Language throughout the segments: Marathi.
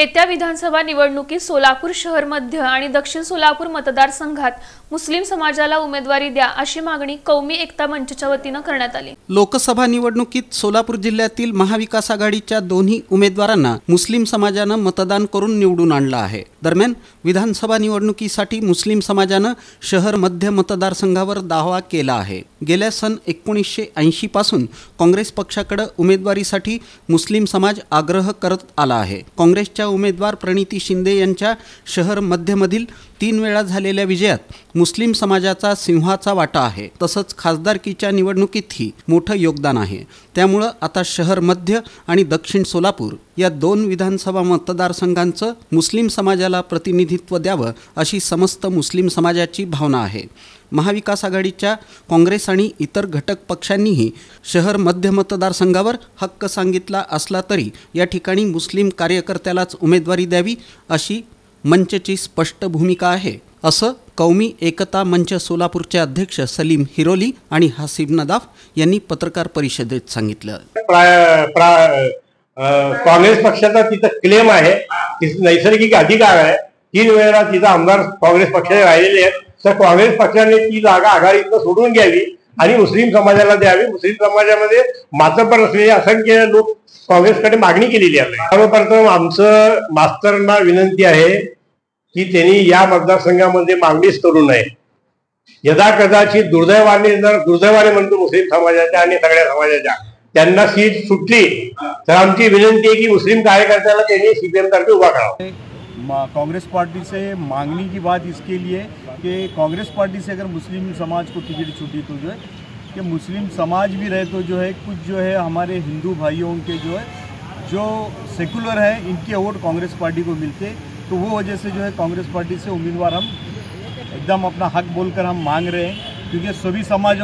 येत्या विधानसभा निवडणुकीत सोलापूर शहर मध्य आणि दक्षिण सोलापूर मतदारसंघात मुस्लिम समाजाला उमेदवारी द्या अशी मागणी कौमी एकता मंचच्या वतीने करण्यात आली। लोकसभा निवडणुकीत सोलापूर जिल्ह्यातील महाविकास आघाडीच्या दोन्ही उमेदवारांना मुस्लिम समाजाने मतदान करून निवडून आणलं आहे। दरम्यान विधानसभा निवडणुकीसाठी मुस्लिम समाजाने शहर मध्य मतदारसंघावर दावा केला आहे। गेल्या सन 1980 पासून काँग्रेस पक्षाकडे उमेदवारीसाठी मुस्लिम समाज आग्रह करत आला आहे। काँग्रेसच्या उमेदवार प्रणिती शिंदे यांच्या शहर मध्यमधील 3 वेळा झालेल्या विजयात मुस्लिम समाजाचा सिंहाचा वाटा आहे। तसंच खासदारकीच्या निवडणुकीतही मोठं योगदान आहे। त्यामुळे आता शहर मध्य आणि दक्षिण सोलापूर या 2 विधानसभा मतदारसंघांचं मुस्लिम समाजाला प्रतिनिधित्व द्यावं अशी समस्त मुस्लिम समाजाची भावना आहे। महाविकास आघाडीच्या काँग्रेस आणि इतर घटक पक्षांनीही शहर मध्य मतदारसंघावर हक्क सांगितला असला तरी या ठिकाणी मुस्लिम कार्यकर्त्यालाच उमेदवारी द्यावी अशी मंचची स्पष्ट भूमिका आहे, असं कौमी एकता मंच सोलापूरचे अध्यक्ष सलीम हिरोली आणि हसीब नदाफ यांनी पत्रकार परिषदेत सांगितलं। काँग्रेस पक्षाचा तिचा क्लेम आहे, नैसर्गिक अधिकार आहे। 3 वेळा तिचा आमदार काँग्रेस पक्षाचे राहिलेले आहेत, तर काँग्रेस पक्षाने ती जागा आघाडीतून सोडून घ्यावी आणि मुस्लिम समाजाला द्यावी। मुस्लिम समाजामध्ये मातब्बर असलेले असंख्य लोक काँग्रेसकडे मागणी केलेली आहे। सर्वप्रथम आमचं मास्तरांना विनंती आहे की त्यांनी या मतदारसंघामध्ये मागणीच करू नये। यदा कदाचित दुर्दैवाने म्हणतो मुस्लिम समाजाच्या आणि सगळ्या समाजाच्या त्यांना सीट सुटली तर आमची विनंती है कि मुस्लिम कार्यकर्त्याला त्यांनी सीपीएम तर्फे उभा करावा। कांग्रेस पार्टी से मांगने की बात इसके लिए कि कांग्रेस पार्टी से अगर मुस्लिम समाज को टिकट छूटी तो जो है कि मुस्लिम समाज भी रहे तो जो है कुछ जो है हमारे हिंदू भाइयों के जो है जो सेकुलर है इनके वोट कांग्रेस पार्टी को मिलते, तो वो वजह से जो है कांग्रेस पार्टी से उम्मीदवार हम एकदम अपना हक बोलकर हम मांग रहे हैं, क्योंकि सभी समाज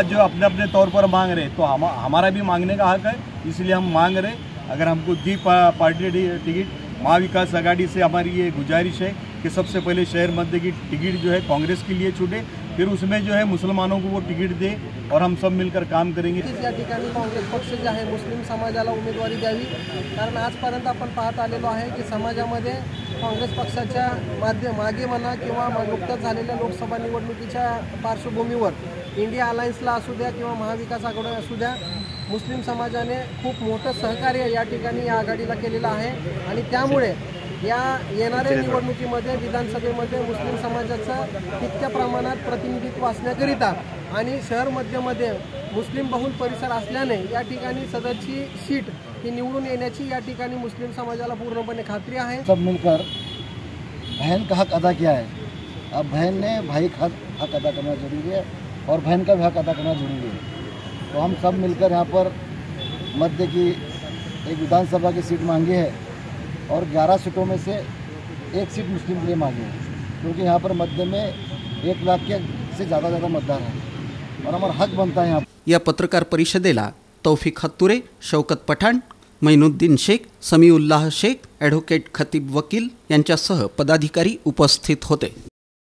जो अपने अपने तौर पर मांग रहे हैं तो हमारा भी मांगने का हक है, इसलिए हम मांग रहे हैं। अगर हमको दी पार्टी टिकट, महाविकास आघाड़ी से हमारी ये गुजारिश है कि सबसे पहले शहर मध्य की टिकट जो है कांग्रेस के लिए छूटे, फिर उसमें जो है मुसलमानों को वो टिकट दे और हम सब मिलकर काम करेंगे। या ठिकाणी काँग्रेस पक्ष जे आहे मुस्लिम समाजाला उमेदवारी द्यावी, कारण आजपर्यंत आपण पाहत आलेलो आहे की समाजामध्ये काँग्रेस पक्षाच्या मागे म्हणा किंवा नुकत्याच झालेल्या लोकसभा निवडणुकीच्या पार्श्वभूमीवर इंडिया अलायन्सला असू द्या किंवा महाविकास आघाडी असू द्या, मुस्लिम समाजाने खूप मोठं सहकार्य या ठिकाणी या आघाडीला केलेलं आहे आणि त्यामुळे या येणाऱ्या निवडणुकीमध्ये विधानसभेमध्ये मुस्लिम समाजाचं तितक्या प्रमाणात प्रतिनिधित्व असण्याकरिता आणि शहर मध्यमध्ये मुस्लिम बहुल परिसर असल्याने या ठिकाणी सदरची सीट ही निवडून येण्याची या ठिकाणी मुस्लिम समाजाला पूर्णपणे खात्री आहे। सब मिलकर बहन का हक अदा किया है, अब बहन ने भाई का हक अदा करना जरूरी है और बहन का भी हक अदा करना जरूरी है। तो हम सब मिलकर यहाँ पर मध्य की एक विधानसभा की सीट मांगी है और 11 सीटों में से 1 सीट मुस्लिम के लिए मांगी है, क्योंकि यहाँ पर मध्य में 1 लाख के से ज़्यादा मतदार हैं और हमारा हक बनता है। यहाँ या पत्रकार परिषदेला तौफिक हत्तुरे, शौकत पठाण, मैनुद्दीन शेख, समीउल्लाह शेख, ॲडव्होकेट खतीब वकील यांच्यासह पदाधिकारी उपस्थित होते।